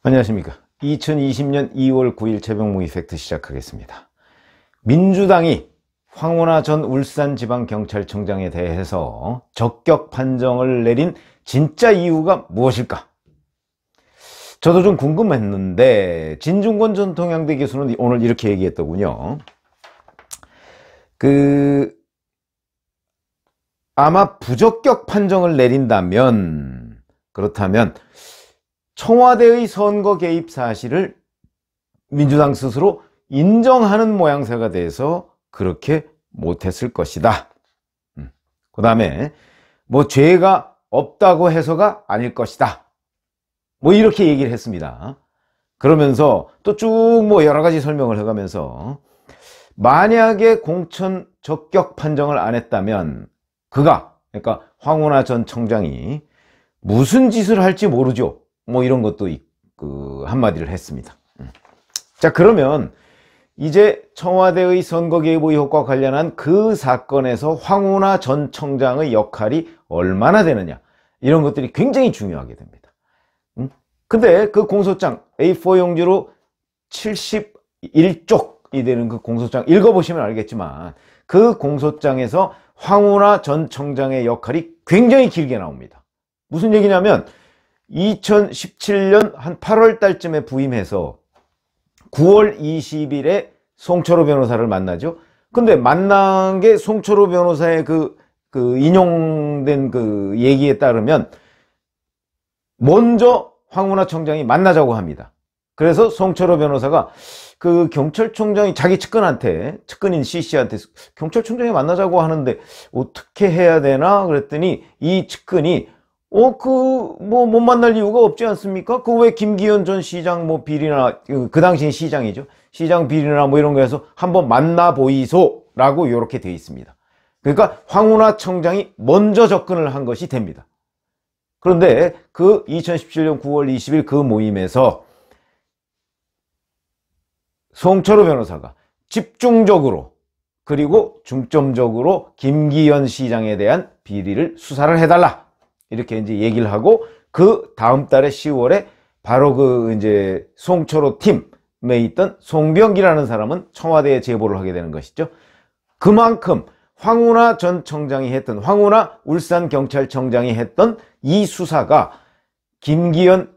안녕하십니까. 2020년 2월 9일 최병무 이펙트 시작하겠습니다. 민주당이 황운하 전 울산지방경찰청장에 대해서 적격 판정을 내린 진짜 이유가 무엇일까? 저도 좀 궁금했는데 진중권 전 동양대 교수는 오늘 이렇게 얘기했더군요. 아마 부적격 판정을 내린다면, 그렇다면 청와대의 선거 개입 사실을 민주당 스스로 인정하는 모양새가 돼서 그렇게 못했을 것이다. 그 다음에 죄가 없다고 해서가 아닐 것이다. 이렇게 얘기를 했습니다. 그러면서 또 쭉 여러 가지 설명을 해가면서 만약에 공천 적격 판정을 안 했다면 그러니까 황운하 전 청장이 무슨 짓을 할지 모르죠. 이런 것도 한마디를 했습니다. 자, 그러면 이제 청와대의 선거 개입 의혹과 관련한 그 사건에서 황운하 전 청장의 역할이 얼마나 되느냐, 이런 것들이 굉장히 중요하게 됩니다. 근데 그 공소장 A4 용지로 71쪽이 되는 그 공소장 읽어보시면 알겠지만, 그 공소장에서 황운하 전 청장의 역할이 굉장히 길게 나옵니다. 무슨 얘기냐면 2017년 한 8월 달쯤에 부임해서 9월 20일에 송철호 변호사를 만나죠. 근데 만난 게 송철호 변호사의 인용된 그 얘기에 따르면 먼저 황운하 청장이 만나자고 합니다. 그래서 송철호 변호사가 그 경찰청장이 자기 측근인 C씨한테 경찰청장이 만나자고 하는데 어떻게 해야 되나 그랬더니 이 측근이 못 만날 이유가 없지 않습니까? 왜 김기현 전 시장 비리나, 그 당시 시장이죠. 시장 비리나 이런 거에서 한번 만나보이소 라고 이렇게 되어 있습니다. 그러니까 황운하 청장이 먼저 접근을 한 것이 됩니다. 그런데 그 2017년 9월 20일 그 모임에서 송철호 변호사가 집중적으로 그리고 중점적으로 김기현 시장에 대한 비리를 수사를 해달라, 이렇게 이제 얘기를 하고, 그 다음 달에 10월에 바로 송철호 팀에 있던 송병기라는 사람은 청와대에 제보를 하게 되는 것이죠. 그만큼 황운하 전 청장이 했던, 황운하 울산경찰청장이 했던 이 수사가 김기현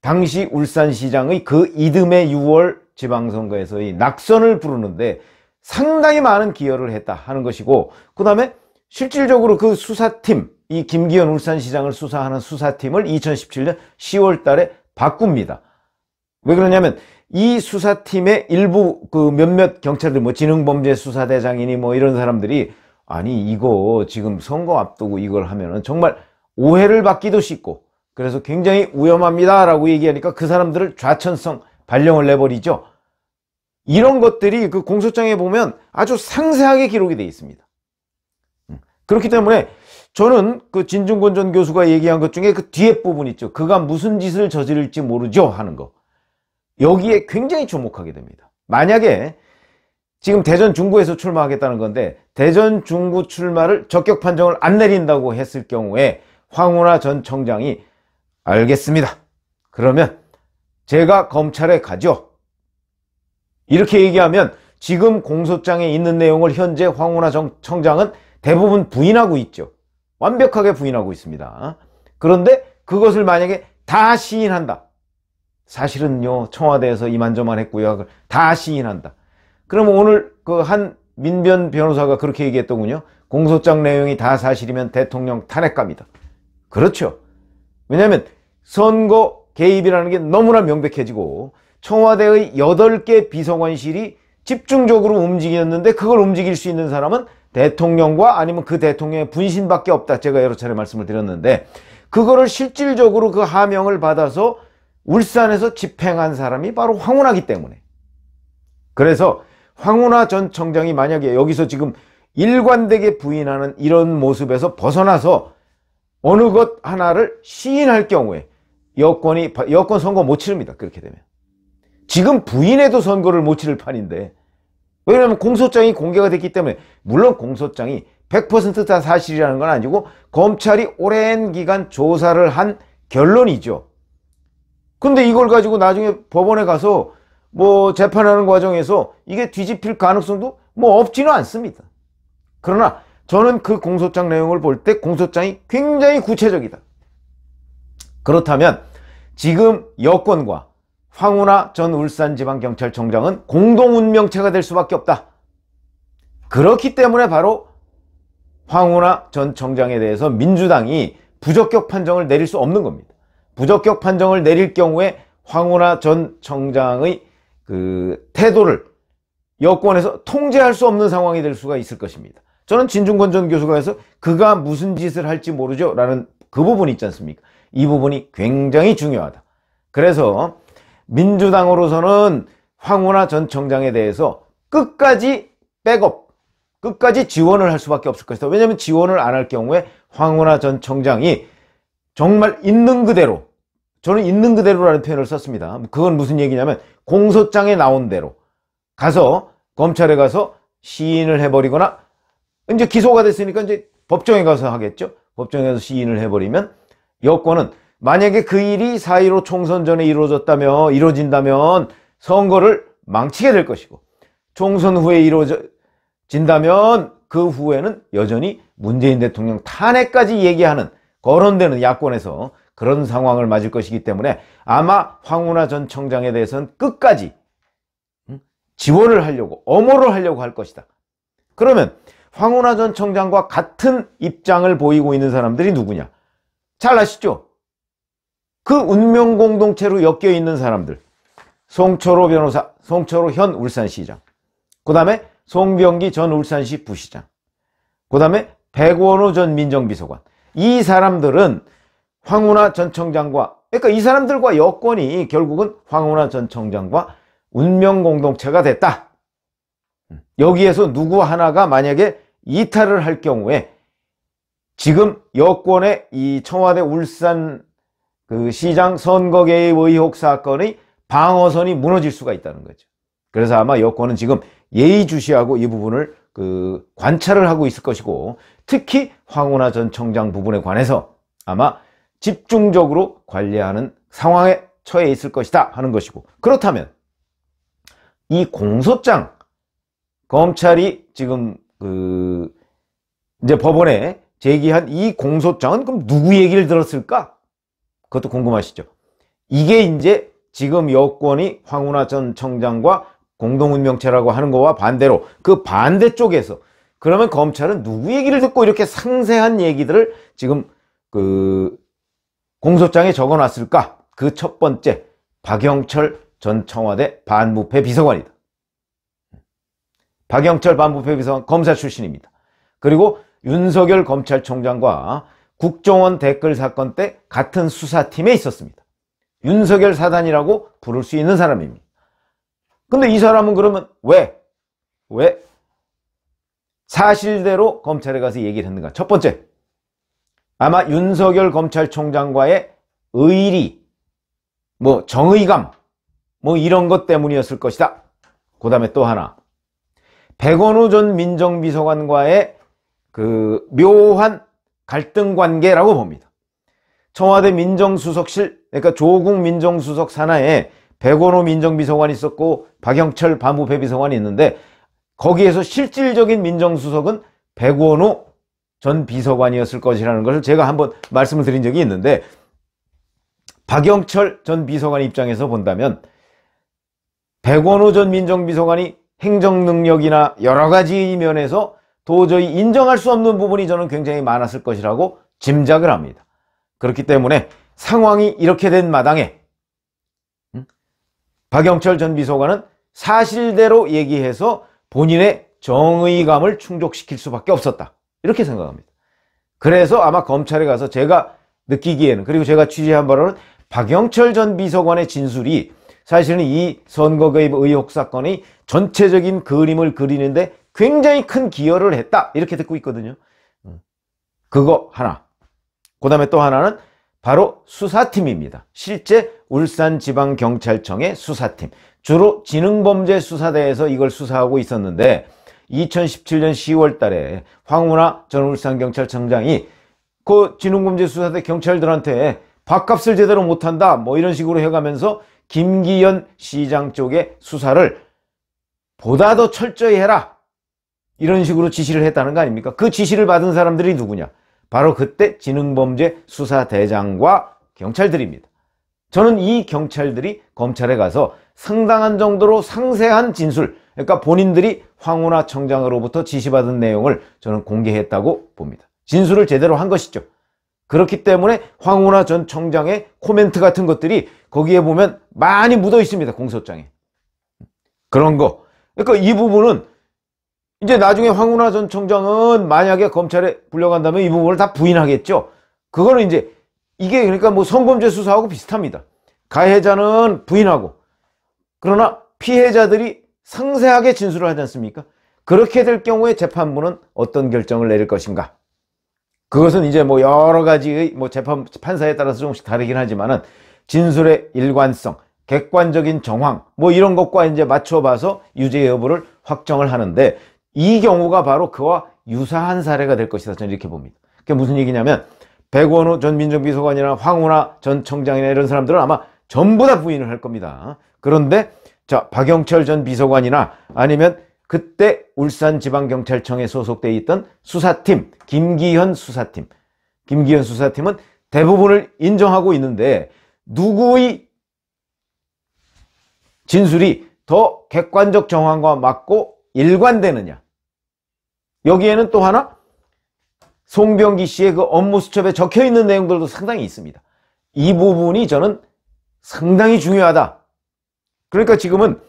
당시 울산시장의 그 이듬해 6월 지방선거에서의 낙선을 부르는데 상당히 많은 기여를 했다 하는 것이고, 그 다음에 실질적으로 그 수사팀, 이 김기현 울산시장을 수사하는 수사팀을 2017년 10월 달에 바꿉니다. 왜 그러냐면 이 수사팀의 일부 몇몇 경찰들, 지능범죄수사대장이니 이런 사람들이, 아니 이거 지금 선거 앞두고 이걸 하면은 정말 오해를 받기도 쉽고 그래서 굉장히 위험합니다 라고 얘기하니까 그 사람들을 좌천성 발령을 내버리죠. 이런 것들이 그 공소장에 보면 아주 상세하게 기록이 되어 있습니다. 그렇기 때문에 저는 그 진중권 전 교수가 얘기한 것 중에 그 뒤에 부분 있죠. 그가 무슨 짓을 저지를지 모르죠 하는 거. 여기에 굉장히 주목하게 됩니다. 만약에 지금 대전 중구에서 출마하겠다는 건데 대전 중구 출마를 적격 판정을 안 내린다고 했을 경우에 황운하 전 청장이 알겠습니다. 그러면 제가 검찰에 가죠. 이렇게 얘기하면 지금 공소장에 있는 내용을 현재 황운하 청장은 대부분 부인하고 있죠. 완벽하게 부인하고 있습니다. 그런데 그것을 만약에 다 시인한다. 사실은요, 청와대에서 이만저만 했고요. 다 시인한다. 그러면 오늘 한 민변 변호사가 그렇게 얘기했더군요. 공소장 내용이 다 사실이면 대통령 탄핵갑니다. 그렇죠. 왜냐하면 선거 개입이라는 게 너무나 명백해지고 청와대의 8개 비서관실이 집중적으로 움직였는데 그걸 움직일 수 있는 사람은 대통령과 아니면 그 대통령의 분신밖에 없다. 제가 여러 차례 말씀을 드렸는데 그거를 실질적으로 그 하명을 받아서 울산에서 집행한 사람이 바로 황운하기 때문에, 그래서 황운하 전 청장이 만약에 여기서 지금 일관되게 부인하는 이런 모습에서 벗어나서 어느 것 하나를 시인할 경우에 여권 선거 못 치릅니다. 그렇게 되면 지금 부인해도 선거를 못 치를 판인데, 왜냐하면 공소장이 공개가 됐기 때문에. 물론 공소장이 100% 다 사실이라는 건 아니고 검찰이 오랜 기간 조사를 한 결론이죠. 근데 이걸 가지고 나중에 법원에 가서 뭐 재판하는 과정에서 이게 뒤집힐 가능성도 뭐 없지는 않습니다. 그러나 저는 그 공소장 내용을 볼 때 공소장이 굉장히 구체적이다. 그렇다면 지금 여권과 황운하 전 울산지방경찰청장은 공동운명체가 될 수밖에 없다. 그렇기 때문에 바로 황운하 전 청장에 대해서 민주당이 부적격 판정을 내릴 수 없는 겁니다. 부적격 판정을 내릴 경우에 황운하 전 청장의 그 태도를 여권에서 통제할 수 없는 상황이 될 수가 있을 것입니다. 저는 진중권 전 교수가 해서 그가 무슨 짓을 할지 모르죠 라는 그 부분이 있지 않습니까? 이 부분이 굉장히 중요하다. 그래서 민주당으로서는 황운하 전 청장에 대해서 끝까지 백업, 끝까지 지원을 할 수밖에 없을 것이다. 왜냐하면 지원을 안 할 경우에 황운하 전 청장이 정말 있는 그대로, 저는 있는 그대로라는 표현을 썼습니다. 그건 무슨 얘기냐면 공소장에 나온 대로 가서 검찰에 가서 시인을 해버리거나, 이제 기소가 됐으니까 이제 법정에 가서 하겠죠. 법정에 가서 시인을 해버리면 여권은 만약에 그 일이 4.15 총선 전에 이루어진다면 선거를 망치게 될 것이고, 총선 후에 이루어진다면 그 후에는 여전히 문재인 대통령 탄핵까지 얘기하는, 거론되는 야권에서 그런 상황을 맞을 것이기 때문에 아마 황운하 전 청장에 대해서는 끝까지 지원을 하려고, 엄호를 하려고 할 것이다. 그러면 황운하 전 청장과 같은 입장을 보이고 있는 사람들이 누구냐? 잘 아시죠? 그 운명 공동체로 엮여 있는 사람들. 송철호 변호사, 송철호 현 울산시장, 그 다음에 송병기 전 울산시 부시장, 그 다음에 백원호 전 민정비서관. 이 사람들은 황운하 전 청장과, 그러니까 이 사람들과 여권이 결국은 황운하 전 청장과 운명 공동체가 됐다. 여기에서 누구 하나가 만약에 이탈을 할 경우에 지금 여권의 이 청와대 울산 그 시장 선거 개입 의혹 사건의 방어선이 무너질 수가 있다는 거죠. 그래서 아마 여권은 지금 예의주시하고 이 부분을 관찰을 하고 있을 것이고, 특히 황운하 전 청장 부분에 관해서 아마 집중적으로 관리하는 상황에 처해 있을 것이다 하는 것이고, 그렇다면 이 공소장, 검찰이 지금 이제 법원에 제기한 이 공소장은 그럼 누구 얘기를 들었을까? 그것도 궁금하시죠? 이게 이제 지금 여권이 황운하 전 청장과 공동운명체라고 하는 거와 반대로 그 반대쪽에서 그러면 검찰은 누구 얘기를 듣고 이렇게 상세한 얘기들을 지금 공소장에 적어놨을까? 그 첫 번째, 박영철 전 청와대 반부패 비서관이다. 박영철 반부패 비서관 검사 출신입니다. 그리고 윤석열 검찰총장과 국정원 댓글 사건 때 같은 수사팀에 있었습니다. 윤석열 사단이라고 부를 수 있는 사람입니다. 근데 이 사람은 그러면 왜 사실대로 검찰에 가서 얘기를 했는가? 첫 번째, 아마 윤석열 검찰총장과의 의리, 정의감, 이런 것 때문이었을 것이다. 그 다음에 또 하나, 백원우 전 민정비서관과의 그 묘한 갈등 관계라고 봅니다. 청와대 민정수석실, 그러니까 조국 민정수석 산하에 백원호 민정비서관이 있었고 박영철 반부패 비서관이 있는데, 거기에서 실질적인 민정수석은 백원호 전 비서관이었을 것이라는 것을 제가 한번 말씀을 드린 적이 있는데, 박영철 전 비서관 입장에서 본다면 백원호 전 민정비서관이 행정능력이나 여러 가지 면에서 도저히 인정할 수 없는 부분이 저는 굉장히 많았을 것이라고 짐작을 합니다. 그렇기 때문에 상황이 이렇게 된 마당에 박영철 전 비서관은 사실대로 얘기해서 본인의 정의감을 충족시킬 수밖에 없었다, 이렇게 생각합니다. 그래서 아마 검찰에 가서 제가 느끼기에는, 그리고 제가 취재한 바로는 박영철 전 비서관의 진술이 사실은 이 선거 개입 의혹 사건의 전체적인 그림을 그리는데 굉장히 큰 기여를 했다, 이렇게 듣고 있거든요. 그거 하나. 그 다음에 또 하나는 바로 수사팀입니다. 실제 울산지방경찰청의 수사팀, 주로 지능범죄 수사대에서 이걸 수사하고 있었는데 2017년 10월 달에 황운하 전 울산경찰청장이 그 지능범죄 수사대 경찰들한테 밥값을 제대로 못한다 뭐 이런 식으로 해가면서 김기현 시장 쪽의 수사를 보다 더 철저히 해라 이런 식으로 지시를 했다는 거 아닙니까? 그 지시를 받은 사람들이 누구냐? 바로 그때 지능범죄수사대장과 경찰들입니다. 저는 이 경찰들이 검찰에 가서 상당한 정도로 상세한 진술, 그러니까 본인들이 황운하 청장으로부터 지시받은 내용을 저는 공개했다고 봅니다. 진술을 제대로 한 것이죠. 그렇기 때문에 황운하 전 청장의 코멘트 같은 것들이 거기에 보면 많이 묻어 있습니다. 공소장에. 그런 거. 그러니까 이 부분은 이제 나중에 황운하 전 청장은 만약에 검찰에 불려간다면 이 부분을 다 부인하겠죠. 그거는 이제 이게 그러니까 뭐 성범죄 수사하고 비슷합니다. 가해자는 부인하고 그러나 피해자들이 상세하게 진술을 하지 않습니까? 그렇게 될 경우에 재판부는 어떤 결정을 내릴 것인가? 그것은 이제 뭐 여러 가지의 뭐 판사에 따라서 조금씩 다르긴 하지만은 진술의 일관성, 객관적인 정황 뭐 이런 것과 이제 맞춰봐서 유죄 여부를 확정을 하는데 이 경우가 바로 그와 유사한 사례가 될 것이다. 저는 이렇게 봅니다. 그게 무슨 얘기냐면 백원우 전 민정비서관이나 황운하 전 청장이나 이런 사람들은 아마 전부 다 부인을 할 겁니다. 그런데 자, 박영철 전 비서관이나 아니면 그때 울산지방경찰청에 소속돼 있던 수사팀, 김기현 수사팀은 대부분을 인정하고 있는데 누구의 진술이 더 객관적 정황과 맞고 일관되느냐. 여기에는 또 하나 송병기 씨의 그 업무 수첩에 적혀 있는 내용들도 상당히 있습니다. 이 부분이 저는 상당히 중요하다. 그러니까 지금은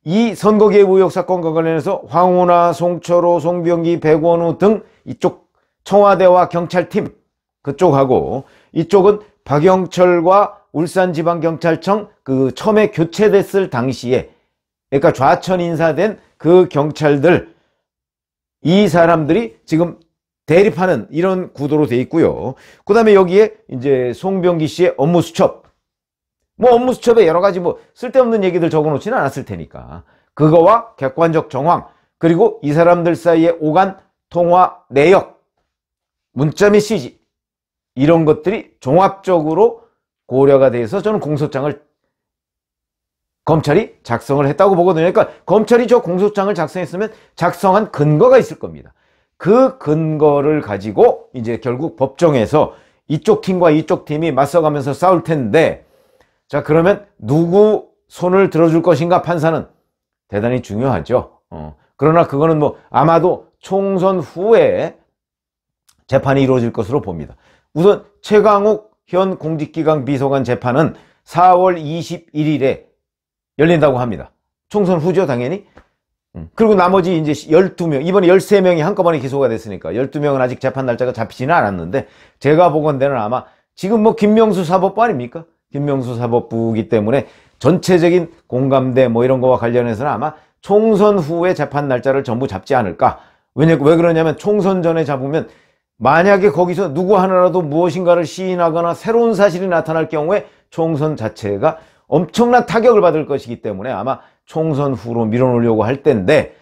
이 선거개입 의혹 사건과 관련해서 황운하, 송철호, 송병기, 백원우 등 이쪽 청와대와 경찰팀 그쪽하고 이쪽은 박영철과 울산지방경찰청 그 처음에 교체됐을 당시에 그러니까 좌천 인사된 그 경찰들 이 사람들이 지금 대립하는 이런 구도로 돼 있고요. 그 다음에 여기에 이제 송병기 씨의 업무 수첩 뭐 업무 수첩에 여러 가지 뭐 쓸데없는 얘기들 적어놓지는 않았을 테니까 그거와 객관적 정황 그리고 이 사람들 사이에 오간 통화 내역 문자 메시지 이런 것들이 종합적으로 고려가 돼서 저는 공소장을 검찰이 작성을 했다고 보거든요. 그러니까 검찰이 저 공소장을 작성했으면 작성한 근거가 있을 겁니다. 그 근거를 가지고 이제 결국 법정에서 이쪽 팀과 이쪽 팀이 맞서가면서 싸울 텐데 자 그러면 누구 손을 들어줄 것인가 판사는 대단히 중요하죠. 그러나 그거는 뭐 아마도 총선 후에 재판이 이루어질 것으로 봅니다. 우선 최강욱 현 공직기강 비서관 재판은 4월 21일에 열린다고 합니다. 총선 후죠 당연히. 그리고 나머지 이제 12명 이번에 13명이 한꺼번에 기소가 됐으니까 12명은 아직 재판 날짜가 잡히지는 않았는데 제가 보건대는 아마 지금 뭐 김명수 사법부 아닙니까? 김명수 사법부이기 때문에 전체적인 공감대 뭐 이런 거와 관련해서는 아마 총선 후에 재판 날짜를 전부 잡지 않을까. 왜 그러냐면 총선 전에 잡으면 만약에 거기서 누구 하나라도 무엇인가를 시인하거나 새로운 사실이 나타날 경우에 총선 자체가 엄청난 타격을 받을 것이기 때문에 아마 총선 후로 밀어놓으려고 할 텐데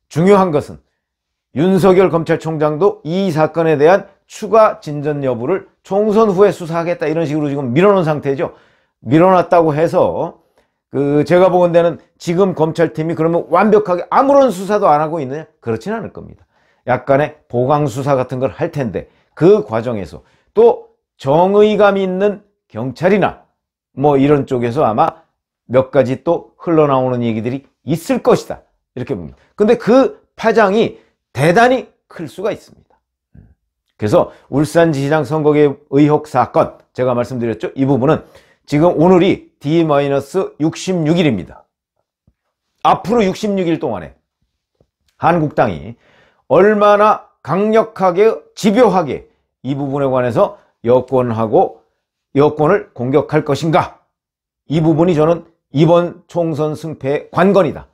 중요한 것은 윤석열 검찰총장도 이 사건에 대한 추가 진전 여부를 총선 후에 수사하겠다 이런 식으로 지금 밀어놓은 상태죠. 밀어놨다고 해서 제가 보건대는 지금 검찰팀이 그러면 완벽하게 아무런 수사도 안 하고 있느냐? 그렇지는 않을 겁니다. 약간의 보강 수사 같은 걸 할 텐데 그 과정에서 또 정의감 있는 경찰이나 뭐 이런 쪽에서 아마 몇 가지 또 흘러나오는 얘기들이 있을 것이다. 이렇게 봅니다. 근데 그 파장이 대단히 클 수가 있습니다. 그래서 울산지시장 선거개입 의혹 사건 제가 말씀드렸죠. 이 부분은 지금 오늘이 D-66일입니다. 앞으로 66일 동안에 한국당이 얼마나 강력하게 집요하게 이 부분에 관해서 여권을 공격할 것인가. 이 부분이 저는 이번 총선 승패의 관건이다.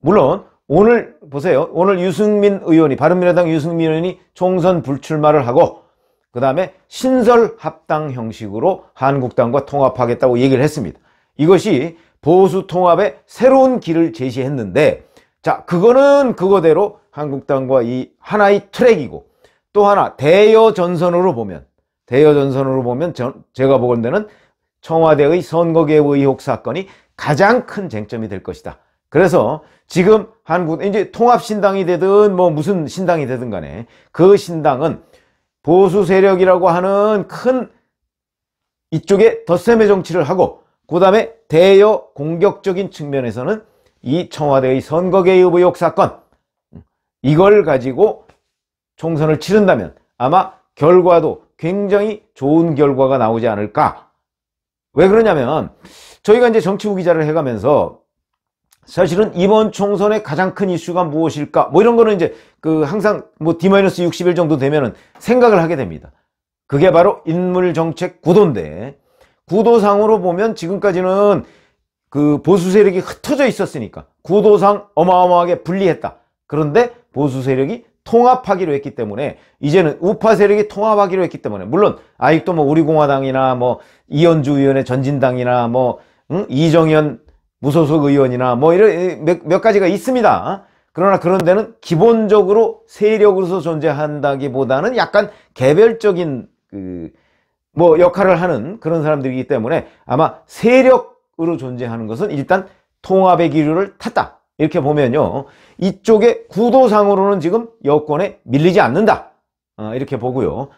물론 오늘 보세요. 오늘 유승민 의원이 바른미래당 유승민 의원이 총선 불출마를 하고 그 다음에 신설 합당 형식으로 한국당과 통합하겠다고 얘기를 했습니다. 이것이 보수 통합의 새로운 길을 제시했는데 자 그거는 그거대로 한국당과 이 하나의 트랙이고 또 하나 대여 전선으로 보면 대여전선으로 보면 제가 보건대는 청와대의 선거개입 의혹 사건이 가장 큰 쟁점이 될 것이다. 그래서 지금 한국 이제 통합신당이 되든 뭐 무슨 신당이 되든 간에 그 신당은 보수 세력이라고 하는 큰 이쪽에 덧셈의 정치를 하고, 그 다음에 대여 공격적인 측면에서는 이 청와대의 선거 개입 의혹 사건, 이걸 가지고 총선을 치른다면 아마 결과도 굉장히 좋은 결과가 나오지 않을까. 왜 그러냐면 저희가 이제 정치부 기자를 해가면서 사실은 이번 총선의 가장 큰 이슈가 무엇일까? 뭐 이런 거는 이제 항상 뭐 D-60일 정도 되면은 생각을 하게 됩니다. 그게 바로 인물정책 구도인데, 구도상으로 보면 지금까지는 그 보수 세력이 흩어져 있었으니까 구도상 어마어마하게 불리했다. 그런데 보수 세력이 통합하기로 했기 때문에, 이제는 우파 세력이 통합하기로 했기 때문에, 물론 아직도 뭐 우리공화당이나 뭐 이현주 의원의 전진당이나 뭐 이정현 무소속 의원이나 뭐 이런 몇 가지가 있습니다. 그러나 그런 데는 기본적으로 세력으로서 존재한다기보다는 약간 개별적인 뭐 역할을 하는 그런 사람들이기 때문에 아마 세력으로 존재하는 것은 일단 통합의 기류를 탔다. 이렇게 보면요, 이쪽에 구도상으로는 지금 여권에 밀리지 않는다. 이렇게 보고요.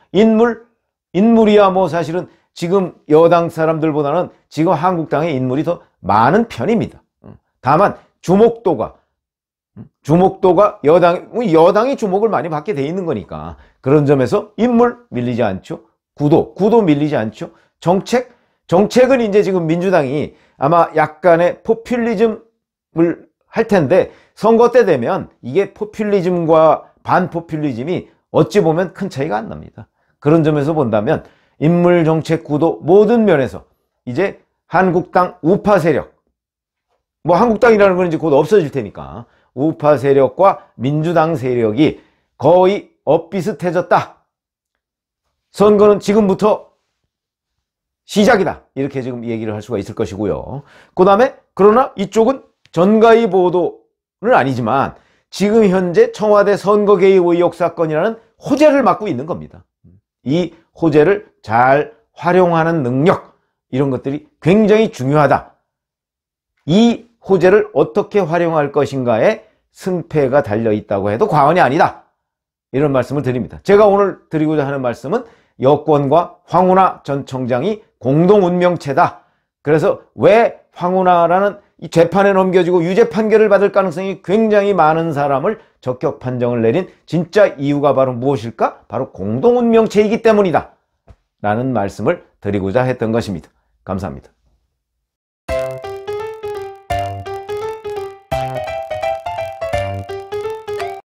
인물이야 뭐 사실은 지금 여당 사람들보다는 지금 한국당의 인물이 더 많은 편입니다. 다만 주목도가 여당이 주목을 많이 받게 돼 있는 거니까 그런 점에서 인물 밀리지 않죠. 구도 밀리지 않죠. 정책은 이제 지금 민주당이 아마 약간의 포퓰리즘을 할 텐데, 선거 때 되면 이게 포퓰리즘과 반포퓰리즘이 어찌 보면 큰 차이가 안 납니다. 그런 점에서 본다면 인물 정책 구도 모든 면에서 이제 한국당 우파 세력, 뭐 한국당이라는 건 이제 곧 없어질 테니까 우파 세력과 민주당 세력이 거의 엇비슷해졌다. 선거는 지금부터 시작이다. 이렇게 지금 얘기를 할 수가 있을 것이고요. 그 다음에 그러나 이쪽은 전가의 보도는 아니지만 지금 현재 청와대 선거 개입 의혹 사건이라는 호재를 맡고 있는 겁니다. 이 호재를 잘 활용하는 능력, 이런 것들이 굉장히 중요하다. 이 호재를 어떻게 활용할 것인가에 승패가 달려있다고 해도 과언이 아니다. 이런 말씀을 드립니다. 제가 오늘 드리고자 하는 말씀은 여권과 황운하 전 청장이 공동 운명체다. 그래서 왜 황운하라는 이 재판에 넘겨지고 유죄 판결을 받을 가능성이 굉장히 많은 사람을 적격 판정을 내린 진짜 이유가 바로 무엇일까? 바로 공동 운명체이기 때문이다. 라는 말씀을 드리고자 했던 것입니다. 감사합니다.